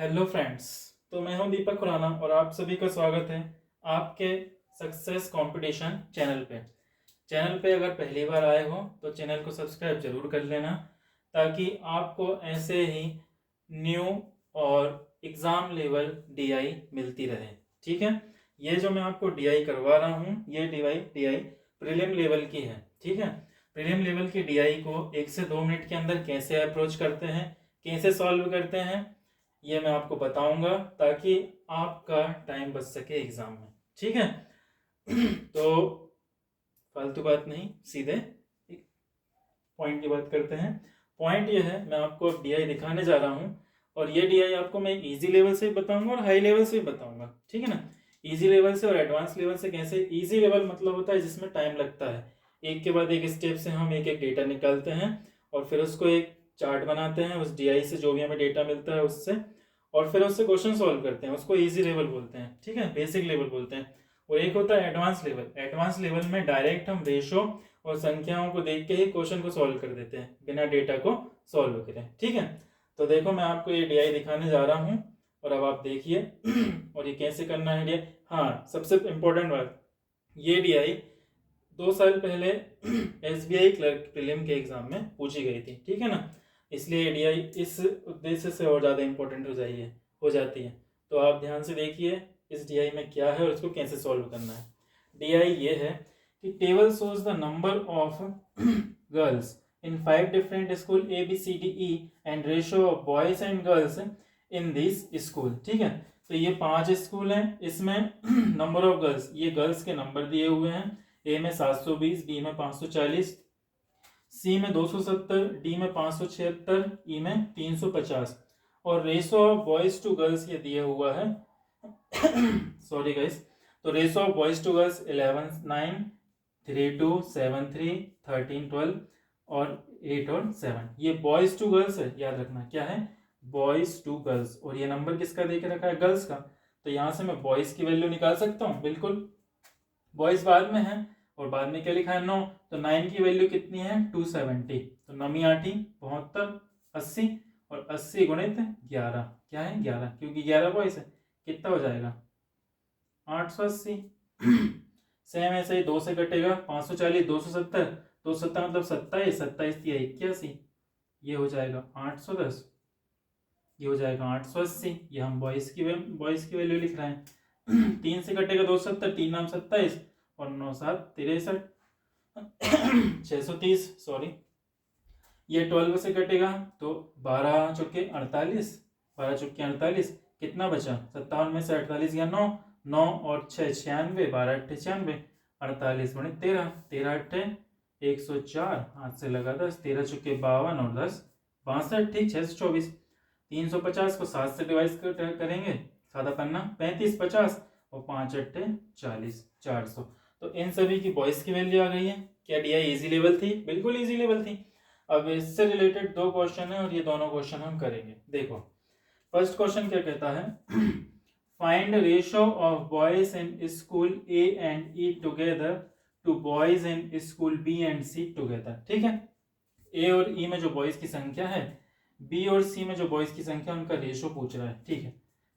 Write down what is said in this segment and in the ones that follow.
Hello friends. तो मैं हूं दीपक खुराना और आप सभी का स्वागत है आपके सक्सेस कंपटीशन चैनल पे। अगर पहली बार आए हो तो चैनल को सब्सक्राइब जरूर कर लेना, ताकि आपको ऐसे ही न्यू और एग्ज़ाम लेवल डीआई मिलती रहे। ठीक है, ये जो मैं आपको डीआई करवा रहा हूँ ये डीआई प्रीलिम लेवल की है। ठीक है, प्रीलिम लेवल की डीआई को 1 से 2 मिनट के अंदर कैसे अप्रोच करते हैं, कैसे सॉल्व करते हैं, ये मैं आपको बताऊंगा ताकि आपका टाइम बच सके एग्जाम में। ठीक है तो फालतू बात नहीं, सीधे एक पॉइंट की बात करते हैं। पॉइंट ये है, मैं आपको अब डीआई दिखाने जा रहा हूँ और ये डीआई आपको मैं इजी लेवल से भी बताऊंगा और हाई लेवल से भी बताऊंगा। ठीक है ना, इजी लेवल से और एडवांस लेवल से कैसे। इजी लेवल मतलब होता है जिसमें टाइम लगता है, एक के बाद एक स्टेप से हम एक एक डेटा निकालते हैं और फिर उसको एक चार्ट बनाते हैं उस डीआई से, जो भी हमें डेटा मिलता है उससे, और फिर उससे क्वेश्चन सॉल्व करते हैं। उसको इजी लेवल बोलते हैं, ठीक है, बेसिक लेवल बोलते हैं। और एक होता है एडवांस लेवल। एडवांस लेवल में डायरेक्ट हम रेशो और संख्याओं को देख के ही क्वेश्चन को सॉल्व कर देते हैं बिना डेटा को सॉल्व करें। ठीक है, तो देखो मैं आपको ये डीआई दिखाने जा रहा हूँ और अब आप देखिए और ये कैसे करना है डीआई। हाँ, सबसे इम्पोर्टेंट बात, ये डीआई 2 साल पहले एसबीआई क्लर्क प्रीलिम के एग्जाम में पूछी गई थी। ठीक है ना, इसलिए एडीआई इस उद्देश्य से और ज़्यादा इंपॉर्टेंट हो जाती है। तो आप ध्यान से देखिए इस डीआई में क्या है और इसको कैसे सॉल्व करना है। डीआई ये है कि table shows the number of girls in 5 different school A B C D E and ratio of boys and girls in this school. ठीक है, तो ये 5 स्कूल हैं, इसमें नंबर ऑफ गर्ल्स, ये गर्ल्स के नंबर दिए हुए हैं। ए में 720, बी में 540, सी में 270, डी में 576, ई में 350। और ratio of boys to girls ये दिया हुआ है सॉरी गाइस। तो ratio of boys to girls 11 9 3 2 7 3 13 12 और 8 और 7। ये बॉयज टू गर्ल्स है, याद रखना क्या है, बॉयज टू गर्ल्स। और ये नंबर किसका दे के रखा है, गर्ल्स का। तो यहां से मैं बॉयज की वैल्यू निकाल सकता हूँ, बिल्कुल। बॉयज बाद में है और बाद में क्या लिखा है, 9। तो 9 की वैल्यू कितनी है, 270। तो नमी आठी 72 80 और 80 गुणित 11, क्या है 11, क्योंकि 11 बॉयज है। कितना हो जाएगा 880। सेम ऐसे ही 2 से कटेगा 540, 270, 270 मतलब 27, 27 दिया 81, ये हो जाएगा 810, ये हो जाएगा 880। ये हम बॉयज की वैल्यू लिख रहे हैं 3 से कटेगा 270, 3 नाम 27 और 9 7 63 630, सॉरी। ये 12 से कटेगा तो 12 चौके 48, 12 चौके 48, कितना बचा 57 में से 48 गया 9, 9 और 6 96, 12 अट्ठे 96, 48 गुणित 13, 13 अट्ठे 104, हाथ से लगा 10, 13 चौके 52 और 10 62, ठीक 624। 350 को 7 से डिवाइड करेंगे, सादा पन्ना 35 50 और 5 अट्ठे 40, 400। तो इन सभी की बॉयज की वैल्यू आ गई है। क्या डीआई इजी लेवल थी, बिल्कुल इजी लेवल थी। अब इससे रिलेटेड 2 क्वेश्चन है और ये दोनों क्वेश्चन हम करेंगे। देखो फर्स्ट क्वेश्चन क्या कहता है find ratio of boys in school A and E together to boys in school B and C together. ठीक है, ए और ई में जो बॉयज की संख्या है, बी और सी में जो बॉयज की संख्या, उनका रेशियो पूछ रहा है। ठीक है,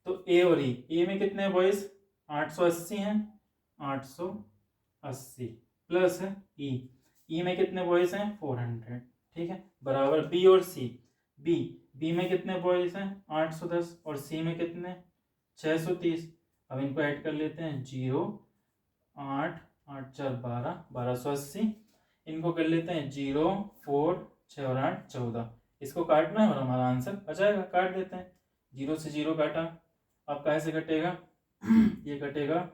तो ए और ए में कितने बॉयज 880 हैं, 880 प्लस ई में कितने बॉयज हैं 400। ठीक है, बराबर बी और सी। बी में कितने बॉयज हैं 810 और सी में कितने 630। अब इनको ऐड कर लेते हैं, 0 8 8 4 12 1280। इनको कर लेते हैं 0 4 6 और 8 14। इसको काटना है और हमारा आंसर आ जाएगा, काट देते हैं। 0 से 0 काटा, अब कैसे कटेगा ये कटेगा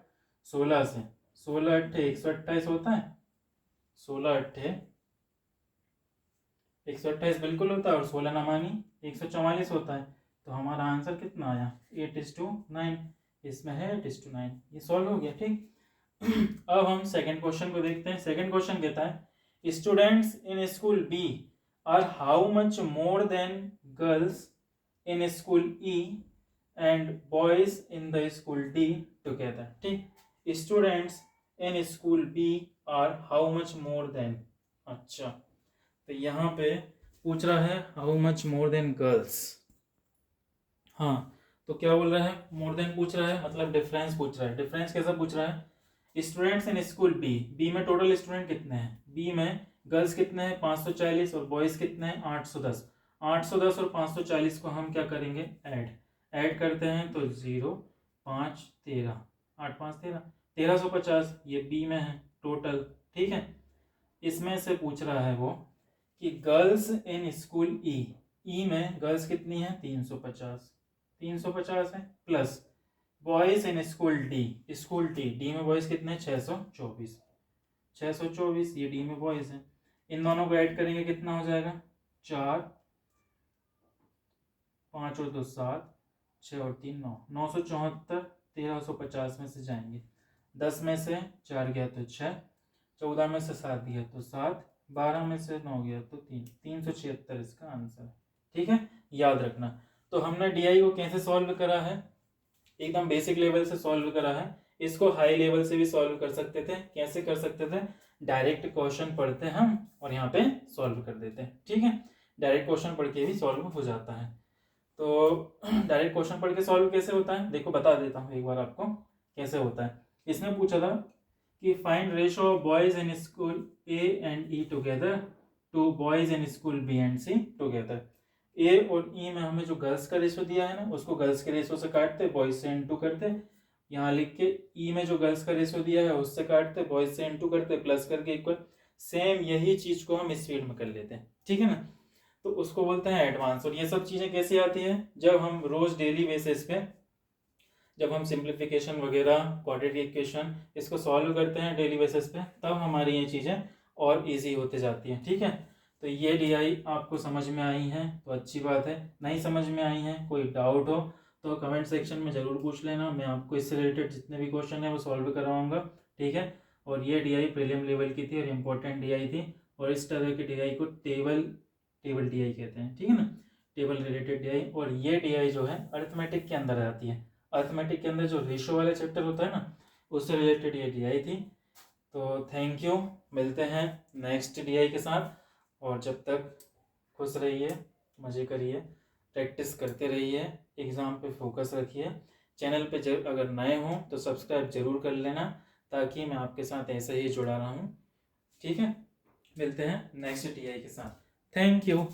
16 से, 16 अट्ठे 128 होता है, 16 अट्ठे 128 बिल्कुल होता है और 16 नमानी 144 होता है। तो हमारा आंसर कितना आया 8:9, इसमें है 8:9। ये सॉल्व हो गया। ठीक अब हम सेकंड क्वेश्चन को देखते हैं। सेकंड क्वेश्चन कहता है students in school B are how much more than girls in school E and boys in the school D together. ठीक, students in school B are how much more than. अच्छा, तो यहाँ पे पूछ रहा है how much more than girls. हाँ, तो क्या बोल रहा है, मोर देन पूछ रहा है, मतलब डिफरेंस पूछ रहा है। डिफरेंस कैसा पूछ रहा है, students in school B, B में टोटल स्टूडेंट कितने हैं, बी में गर्ल्स कितने हैं 540 और बॉयज कितने हैं 810। 810 और 540 को हम क्या करेंगे, ऐड करते हैं तो 0 5 13, 8 5 13, 1350 ये बी में है टोटल। ठीक है, इसमें से पूछ रहा है वो कि गर्ल्स इन स्कूल ई में गर्ल्स कितनी है 350, 350 है, plus boys in school D, D में बॉयज कितने 624, 624 ये डी में बॉयज है। इन दोनों को ऐड करेंगे कितना हो जाएगा, 4 5 और 2 7, 6 और 3 9, 974, 1350 में से जाएंगे, 10 में से 4 गया तो 6, 14 में से 7 गया तो 7, 12 में से 9 गया तो 3, 376 इसका आंसर है। ठीक है, याद रखना। तो हमने डीआई को कैसे सॉल्व करा है, एकदम बेसिक लेवल से सॉल्व करा है। इसको हाई लेवल से भी सॉल्व कर सकते थे। कैसे कर सकते थे, डायरेक्ट क्वेश्चन पढ़ते हम और यहाँ पे सॉल्व कर देते हैं। ठीक है, डायरेक्ट क्वेश्चन पढ़ के भी सॉल्व हो जाता है। तो डायरेक्ट क्वेश्चन पढ़ के सॉल्व कैसे होता है, देखो बता देता हूँ एक बार आपको कैसे होता है। इसने पूछा था कि find ratio of boys in school A and E together to boys in school B and C together. A और ई में हमें जो गर्ल्स का रेशियो दिया है ना, उसको गर्ल्स के रेशियो से काटते, बॉयज से इनटू करते, यहाँ लिख के ई में जो गर्ल्स का रेशियो दिया है उससे काटते, बॉयज से इनटू करते, प्लस करके इक्वल। सेम यही चीज को हम स्पीड में कर लेते हैं। ठीक है ना, तो उसको बोलते हैं एडवांस। और ये सब चीजें कैसे आती है, जब हम रोज डेली बेसिस पे जब हम सिंप्लीफिकेशन वगैरह क्वाड्रेटिक इक्वेशन इसको सॉल्व करते हैं डेली बेसिस पे, तब हमारी ये चीज़ें और इजी होते जाती हैं। ठीक है, तो ये डीआई आपको समझ में आई है तो अच्छी बात है, नहीं समझ में आई है कोई डाउट हो तो कमेंट सेक्शन में ज़रूर पूछ लेना। मैं आपको इससे रिलेटेड जितने भी क्वेश्चन है वो सॉल्व करवाऊँगा। ठीक है, और ये डीआई प्रीलिम लेवल की थी और इम्पोर्टेंट डीआई थी। और इस तरह की डीआई को टेबल डीआई कहते हैं। ठीक है ना, टेबल रिलेटेड डीआई। और ये डीआई जो है अरिथमेटिक के अंदर आती है। अरिथमेटिक के अंदर जो रेशो वाला चैप्टर होता है ना, उससे रिलेटेड ये डीआई थी। तो थैंक यू, मिलते हैं नेक्स्ट डीआई के साथ। और जब तक खुश रहिए, मज़े करिए, प्रैक्टिस करते रहिए, एग्ज़ाम पे फोकस रखिए। चैनल पे अगर नए हों तो सब्सक्राइब जरूर कर लेना, ताकि मैं आपके साथ ऐसे ही जुड़ा रहूं। ठीक है, मिलते हैं नेक्स्ट डीआई के साथ। Thank you.